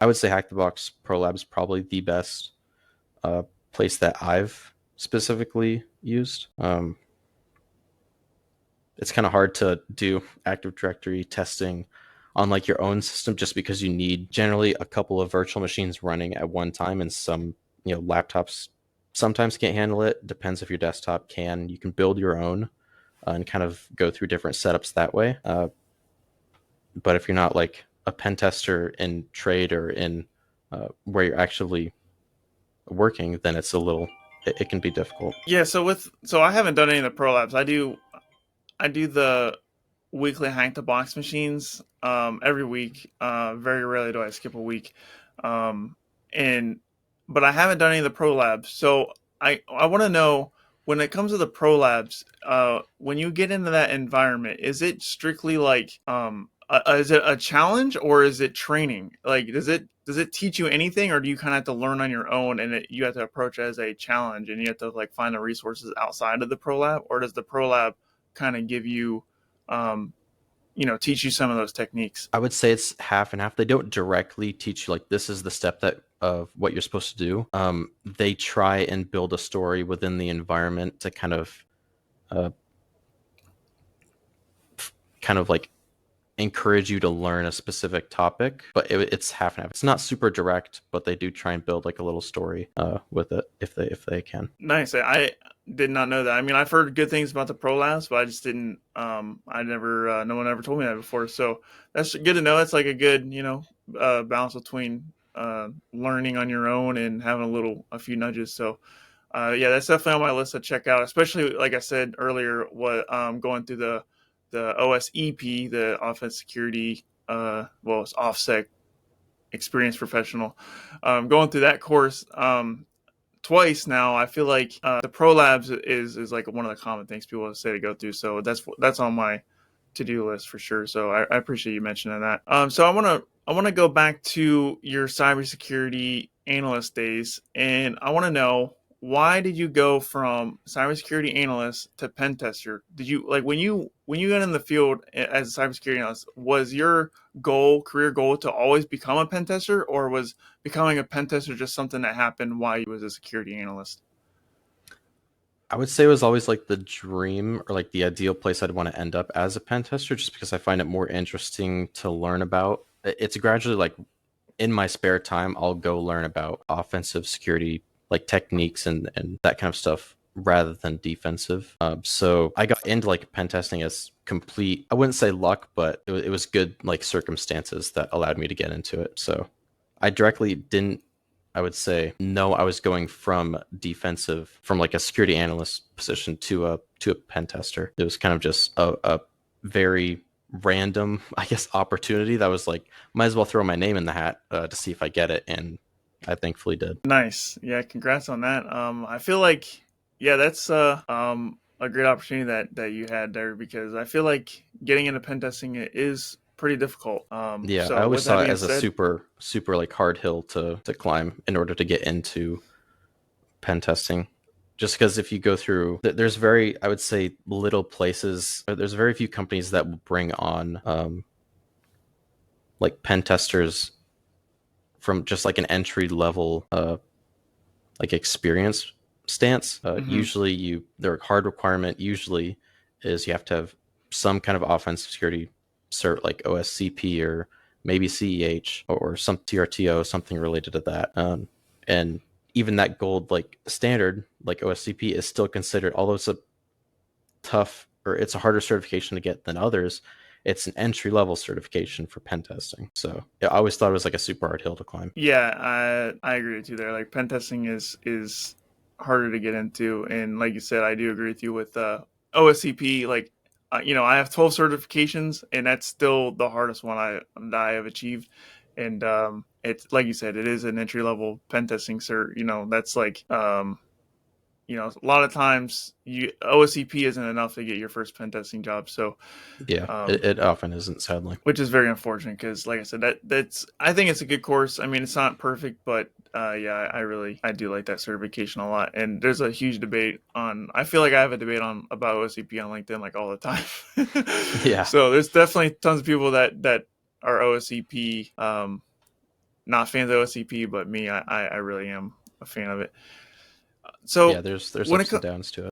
I would say Hack the Box Pro Lab is probably the best uh, place that I've specifically used. It's kind of hard to do Active Directory testing on like your own system just because you need generally a couple of virtual machines running at one time, and some laptops sometimes can't handle it. Depends if your desktop can. You can build your own and kind of go through different setups that way. But if you're not like a pen tester in trade or in where you're actually working, then it can be difficult. Yeah, so I haven't done any of the pro labs. I do the weekly hack the box machines every week. Very rarely do I skip a week. Um, and but I haven't done any of the pro labs. So I want to know, when it comes to the pro labs, when you get into that environment, is it strictly like is it a challenge or is it training? Like does it teach you anything, or do you kind of have to learn on your own, and you have to approach it as a challenge, and you have to like find the resources outside of the pro lab, or does the pro lab kind of give you um, teach you some of those techniques? I would say it's half and half. They don't directly teach you like this is the step that of what you're supposed to do. They try and build a story within the environment to uh, kind of like encourage you to learn a specific topic, but it's half and half. It's not super direct, but they do try and build like a little story with it if they can. Nice. I did not know that. I mean, I've heard good things about the pro labs, but I just didn't. I never. No one ever told me that before. So that's good to know. It's like a good, balance between learning on your own and having a few nudges. So yeah, that's definitely on my list to check out. Especially like I said earlier, what going through the OSEP, the Offense Security, well, it's OffSec experienced professional. Going through that course twice now, I feel like the pro labs is like one of the common things people say to go through. So that's on my to do list for sure. So I appreciate you mentioning that. So I want to go back to your cybersecurity analyst days, and I want to know, why did you go from cybersecurity analyst to pen tester? Did you like when you got in the field as a cybersecurity analyst? Was your career goal, to always become a pen tester, or was becoming a pen tester just something that happened while you was a security analyst? I would say it was always like the dream or like the ideal place I'd want to end up as a pen tester, just because I find it more interesting to learn about. It's gradually like in my spare time, I'll go learn about offensive security, like techniques and that kind of stuff rather than defensive. So I got into like pen testing as complete, I wouldn't say luck, but it was good like circumstances that allowed me to get into it. So I directly didn't, I would say, no, I was going from defensive, from like a security analyst position to a pen tester. It was kind of just a very random, I guess, opportunity that was like, might as well throw my name in the hat to see if I get it, and I thankfully did. Nice. Yeah, congrats on that. I feel like, yeah, that's a great opportunity that you had there, because I feel like getting into pen testing is pretty difficult. Yeah, I So always with that saw it being as a said, super like hard hill to climb in order to get into pen testing. Just because if you go through, there's very, I would say, little places. There's very few companies that will bring on like pen testers from just like an entry level like experience stance. hmm Usually, their hard requirement usually is you have to have some kind of offensive security cert, like OSCP or maybe CEH or some TRTO, something related to that. And even that gold like standard, like OSCP, is still considered, although it's a tough or it's a harder certification to get than others. It's an entry level certification for pen testing. So yeah, I always thought it was like a super hard hill to climb. yeah, I agree with you there. Like pen testing is harder to get into, and like you said, I do agree with you with OSCP. Like, I have 12 certifications, and that's still the hardest one that I have achieved. And it's like you said, it is an entry level pen testing cert. That's like a lot of times OSCP isn't enough to get your first pen testing job. So Yeah, um, it often isn't, sadly. which is very unfortunate, because like I said, that's I think it's a good course. I mean, it's not perfect, but yeah, I do like that certification a lot. And there's a huge debate on, I feel like I have a debate on about OSCP on LinkedIn like all the time. Yeah. So there's definitely tons of people that are OSCP not fans of OSCP, but me, I really am a fan of it. So Yeah, there's when it ups and comes downs to it.